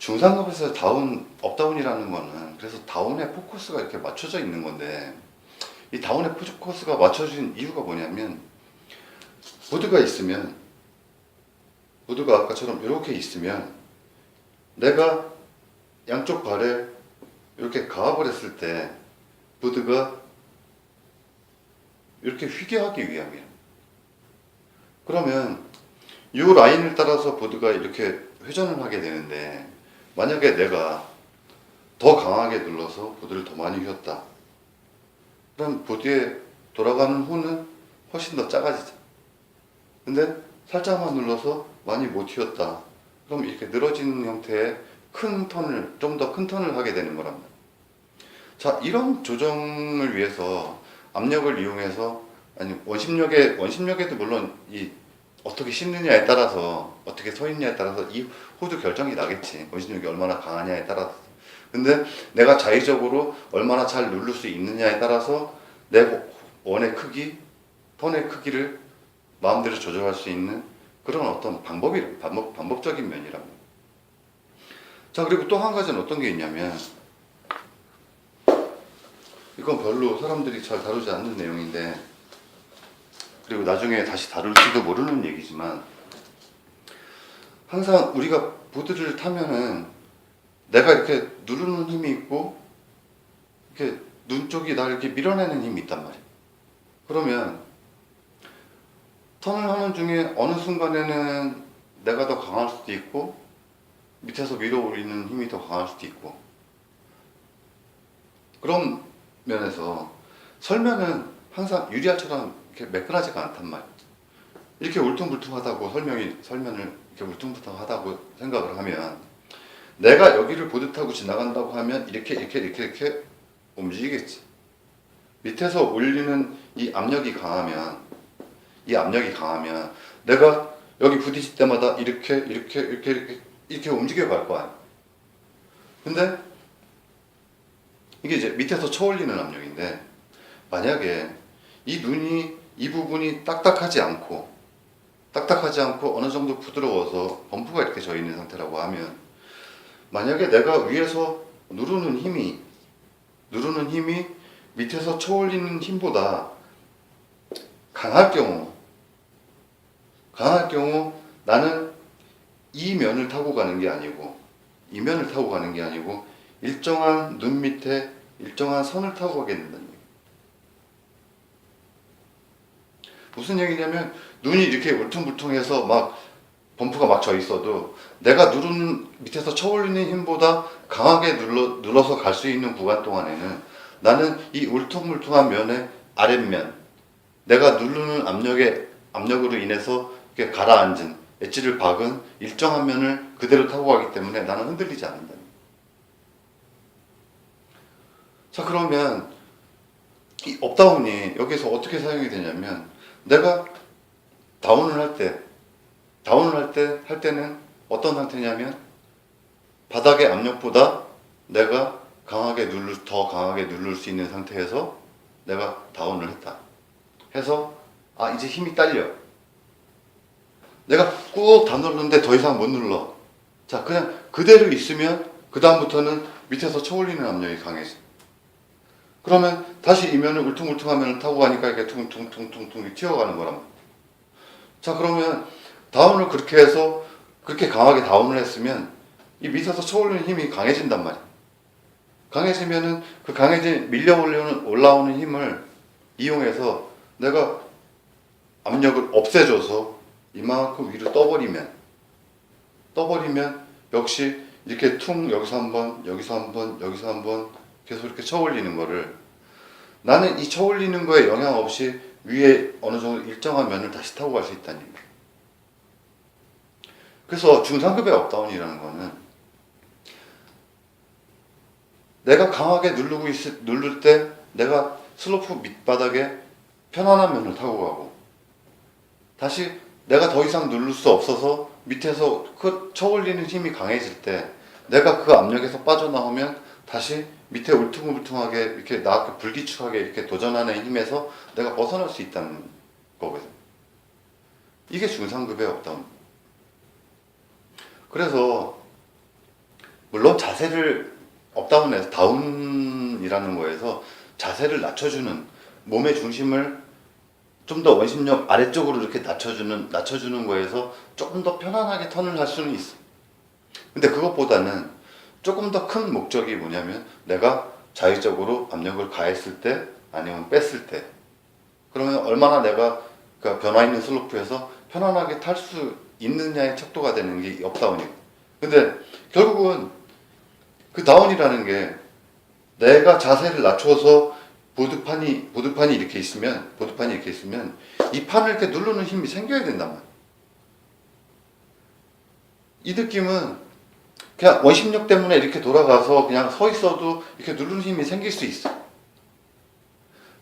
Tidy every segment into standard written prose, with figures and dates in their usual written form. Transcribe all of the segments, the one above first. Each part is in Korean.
중상급에서 다운, 업다운이라는 거는 그래서 다운의 포커스가 이렇게 맞춰져 있는 건데, 이 다운의 포커스가 맞춰진 이유가 뭐냐면, 보드가 있으면, 보드가 아까처럼 이렇게 있으면 내가 양쪽 발에 이렇게 가압을 했을 때 보드가 이렇게 휘게 하기 위함이야. 그러면 이 라인을 따라서 보드가 이렇게 회전을 하게 되는데, 만약에 내가 더 강하게 눌러서 보드를 더 많이 휘었다, 그럼 보드에 돌아가는 호는 훨씬 더 작아지죠. 근데 살짝만 눌러서 많이 못 휘었다, 그럼 이렇게 늘어지는 형태의 큰 턴을, 좀 더 큰 턴을 하게 되는 거랍니다. 자, 이런 조정을 위해서 압력을 이용해서, 아니 원심력에도 물론 이 어떻게 씹느냐에 따라서, 어떻게 서 있냐에 따라서 이 호도 결정이 나겠지. 원심력이 얼마나 강하냐에 따라서. 근데 내가 자의적으로 얼마나 잘 누를 수 있느냐에 따라서 내 원의 크기, 턴의 크기를 마음대로 조절할 수 있는 그런 어떤 방법적인 면이랍니다. 자, 그리고 또 한 가지는 어떤 게 있냐면, 이건 별로 사람들이 잘 다루지 않는 내용인데, 그리고 나중에 다시 다룰지도 모르는 얘기지만, 항상 우리가 보드를 타면은 내가 이렇게 누르는 힘이 있고, 이렇게 눈 쪽이 날 이렇게 밀어내는 힘이 있단 말이야. 그러면 턴을 하는 중에 어느 순간에는 내가 더 강할 수도 있고, 밑에서 밀어 올리는 힘이 더 강할 수도 있고, 그런 면에서 설명은 항상 유리알처럼 이렇게 매끈하지가 않단 말이야. 이렇게 울퉁불퉁하다고 설명을 이렇게 울퉁불퉁하다고 생각을 하면, 내가 여기를 보드 타고 지나간다고 하면 이렇게 움직이겠지. 밑에서 올리는 이 압력이 강하면 내가 여기 부딪힐 때마다 이렇게 움직여 갈 거 아니야. 근데 이게 이제 밑에서 쳐올리는 압력인데, 만약에 이 부분이 딱딱하지 않고 어느 정도 부드러워서 범프가 이렇게 져 있는 상태라고 하면, 만약에 내가 위에서 누르는 힘이 밑에서 쳐올리는 힘보다 강할 경우 나는 이 면을 타고 가는 게 아니고 일정한 눈 밑에 일정한 선을 타고 가게 된다는 얘기예요. 무슨 얘기냐면, 눈이 이렇게 울퉁불퉁해서 막 범프가 막 져 있어도 내가 누르는, 밑에서 쳐올리는 힘보다 강하게 눌러서 갈 수 있는 구간 동안에는 나는 이 울퉁불퉁한 면의 아랫면, 내가 누르는 압력으로 인해서 이렇게 가라앉은, 엣지를 박은 일정한 면을 그대로 타고 가기 때문에 나는 흔들리지 않는다. 자, 그러면 이 업다운이 여기서 어떻게 사용이 되냐면, 내가 다운을 할 때는 어떤 상태냐면, 바닥의 압력보다 내가 더 강하게 누를 수 있는 상태에서 내가 다운을 했다 해서, 이제 힘이 딸려. 내가 꾹 다 눌렀는데 더 이상 못 눌러. 자, 그냥 그대로 있으면 그 다음부터는 밑에서 쳐올리는 압력이 강해져. 그러면 다시 이 면을 울퉁불퉁한 면을 타고 가니까 이렇게 퉁퉁퉁퉁 튀어가는 거란 말이야. 자, 그러면 다운을 그렇게 해서, 그렇게 강하게 다운을 했으면 이 밑에서 쳐올리는 힘이 강해진단 말이야. 강해지면은 그 강해진 밀려 올라오는 힘을 이용해서 내가 압력을 없애줘서 이만큼 위로 떠버리면 역시 이렇게 여기서 한 번 계속 이렇게 쳐올리는 거를, 나는 이 쳐올리는 거에 영향 없이 위에 어느 정도 일정한 면을 다시 타고 갈 수 있다는 얘기예요. 그래서 중상급의 업다운이라는 거는, 내가 강하게 누를 때 내가 슬로프 밑바닥에 편안한 면을 타고 가고, 다시 내가 더 이상 누를 수 없어서 밑에서 그 쳐올리는 힘이 강해질 때 내가 그 압력에서 빠져나오면 다시 밑에 울퉁불퉁하게 이렇게 나한테 불기축하게 이렇게 도전하는 힘에서 내가 벗어날 수 있다는 거거든. 이게 중상급의 업다운. 그래서 물론 자세를 업다운해서 다운이라는 거에서 자세를 낮춰주는 몸의 중심을 좀 더 원심력 아래쪽으로 이렇게 낮춰주는 거에서 조금 더 편안하게 턴을 할 수는 있어. 근데 그것보다는 조금 더 큰 목적이 뭐냐면 내가 자위적으로 압력을 가했을 때 아니면 뺐을 때 그러면 얼마나 내가 그 변화 있는 슬로프에서 편안하게 탈 수 있느냐의 척도가 되는 게 업다운이고. 근데 결국은 그 다운이라는 게 내가 자세를 낮춰서 보드판이 이렇게 있으면 이 판을 이렇게 누르는 힘이 생겨야 된단 말이야. 이 느낌은 그냥 원심력 때문에 이렇게 돌아가서 그냥 서 있어도 이렇게 누르는 힘이 생길 수 있어.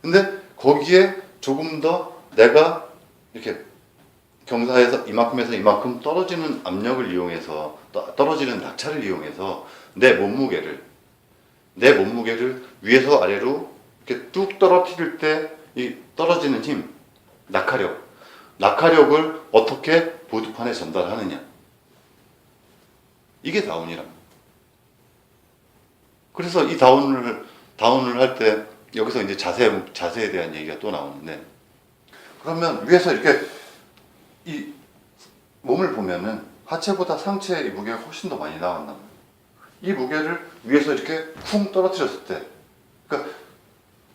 근데 거기에 조금 더 내가 이렇게 경사에서 이만큼에서 이만큼 떨어지는 압력을 이용해서 떨어지는 낙차를 이용해서 내 몸무게를 위에서 아래로 이렇게 뚝 떨어뜨릴 때 이 떨어지는 힘, 낙하력을 어떻게 보드판에 전달하느냐. 이게 다운이랍니다. 그래서 이 다운을 할 때 여기서 이제 자세에 대한 얘기가 또 나오는데 그러면 위에서 이렇게 이 몸을 보면은 하체보다 상체의 무게가 훨씬 더 많이 나간단 말이에요. 이 무게를 위에서 이렇게 쿵 떨어뜨렸을 때 그러니까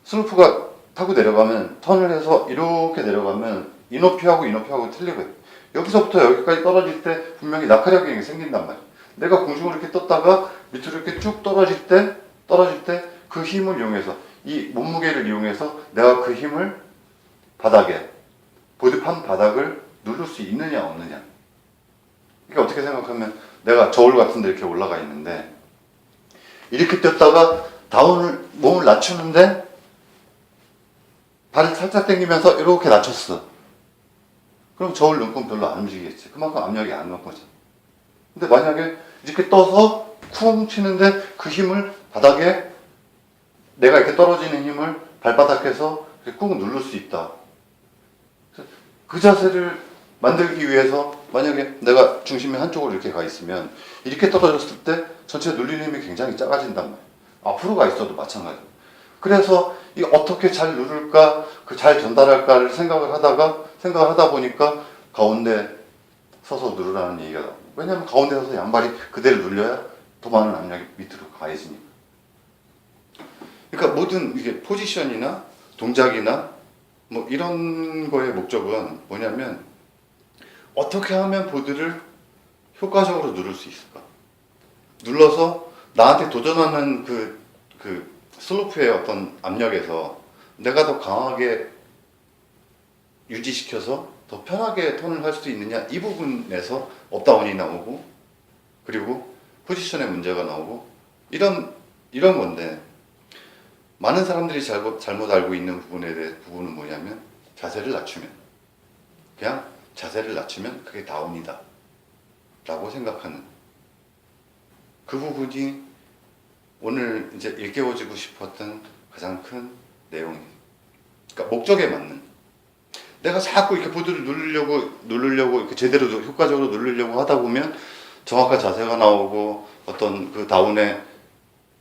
슬로프가 타고 내려가면 턴을 해서 이렇게 내려가면 이 높이하고 틀리거든요. 여기서부터 여기까지 떨어질 때 분명히 낙하력이 생긴단 말이에요. 내가 공중으로 이렇게 떴다가 밑으로 이렇게 쭉 떨어질 때 그 힘을 이용해서 이 몸무게를 이용해서 내가 그 힘을 보드판 바닥을 누를 수 있느냐 없느냐. 그러니까 어떻게 생각하면 내가 저울 같은 데 이렇게 올라가 있는데 이렇게 뛰었다가 몸을 낮추는데 발을 살짝 당기면서 이렇게 낮췄어. 그럼 저울 눈금 별로 안 움직이겠지. 그만큼 압력이 안 간 거지. 근데 만약에 이렇게 떠서 쿵 치는데 그 힘을 바닥에 내가 이렇게 떨어지는 힘을 발바닥에서 꾹 누를 수 있다. 그 자세를 만들기 위해서 만약에 내가 중심이 한쪽으로 이렇게 가 있으면 이렇게 떨어졌을 때 전체 눌리는 힘이 굉장히 작아진단 말이야. 앞으로 가 있어도 마찬가지야. 그래서 이 어떻게 잘 누를까, 잘 전달할까를 생각을 하다 보니까 가운데 서서 누르라는 얘기가 나옵니다. 왜냐하면 가운데 서서 양발이 그대로 눌려야 더 많은 압력이 밑으로 가해지니까. 그러니까 모든 이게 포지션이나 동작이나 뭐 이런 거의 목적은 뭐냐면 어떻게 하면 보드를 효과적으로 누를 수 있을까? 눌러서 나한테 도전하는 그 슬로프의 어떤 압력에서 내가 더 강하게 유지시켜서 더 편하게 턴을 할 수 있느냐 이 부분에서 업다운이 나오고 그리고 포지션의 문제가 나오고 이런 건데 많은 사람들이 잘못 알고 있는 부분은 뭐냐면 자세를 낮추면 그게 다운이다 라고 생각하는 그 부분이 오늘 이제 일깨워주고 싶었던 가장 큰 내용이에요. 그러니까 목적에 맞는 내가 자꾸 이렇게 보드를 누르려고 이렇게 제대로 효과적으로 누르려고 하다 보면 정확한 자세가 나오고 어떤 그 다운의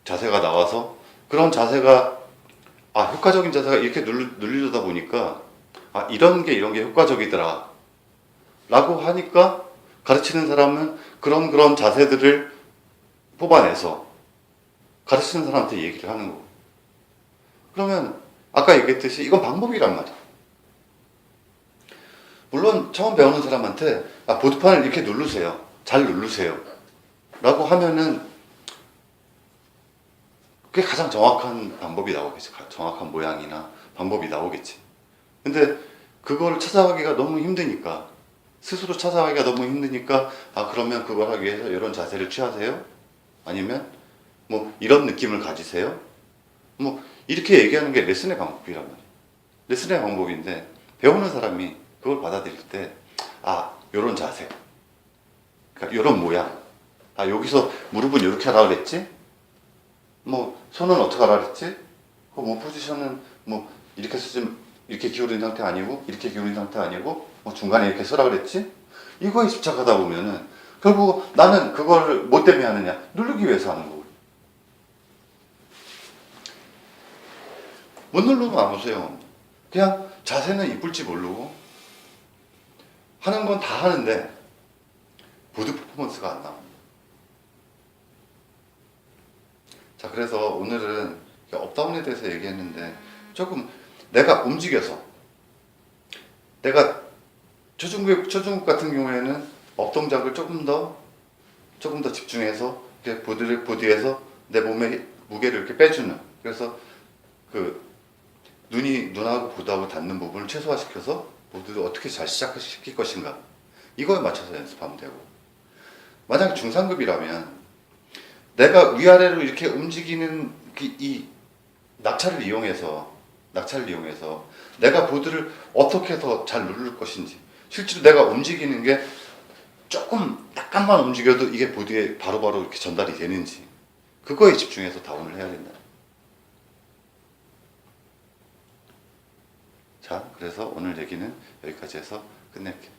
자세가 나와서 그런 자세가 효과적인 자세가 이렇게 누리려다 보니까 이런 게 효과적이더라 라고 하니까 가르치는 사람은 그런 자세들을 뽑아내서 가르치는 사람한테 얘기를 하는 거고 그러면 아까 얘기했듯이 이건 방법이란 말이야. 물론 처음 배우는 사람한테 보드판을 이렇게 누르세요. 잘 누르세요. 라고 하면은 그게 가장 정확한 방법이 나오겠지. 정확한 모양이나 방법이 나오겠지. 근데 그걸 찾아가기가 너무 힘드니까 스스로 찾아가기가 너무 힘드니까 그러면 그걸 하기 위해서 이런 자세를 취하세요? 아니면 뭐 이런 느낌을 가지세요? 뭐 이렇게 얘기하는 게 레슨의 방법이란 말이에요. 레슨의 방법인데 배우는 사람이 그걸 받아들일 때 요런 자세 그러니까 요런 모양 여기서 무릎은 이렇게 하라 그랬지? 뭐 손은 어떻게 하라 그랬지? 몸 포지션은 뭐 이렇게 쓰지 이렇게 기울인 상태 아니고 이렇게 기울인 상태 아니고 뭐 중간에 이렇게 쓰라 그랬지? 이거에 집착하다 보면은 결국 나는 그걸 뭐 때문에 하느냐? 누르기 위해서 하는 거고. 못 누르면 아무 소용없는. 그냥 자세는 이쁠지 모르고 하는 건 다 하는데 보드 퍼포먼스가 안 나옵니다. 자, 그래서 오늘은 업다운에 대해서 얘기했는데 조금 내가 움직여서 내가 초중급 같은 경우에는 업 동작을 조금 더 집중해서 이렇게 보드에서 내 몸의 무게를 이렇게 빼주는, 그래서 그 눈하고 보드하고 닿는 부분을 최소화시켜서 보드를 어떻게 잘 시작시킬 것인가, 이거에 맞춰서 연습하면 되고, 만약 중상급이라면 내가 위아래로 이렇게 움직이는 이 낙차를 이용해서 내가 보드를 어떻게 더 잘 누를 것인지, 실제로 내가 움직이는 게 조금 약간만 움직여도 이게 보드에 바로바로 이렇게 전달이 되는지, 그거에 집중해서 다운을 해야 된다. 자, 그래서 오늘 얘기는 여기까지 해서 끝낼게요.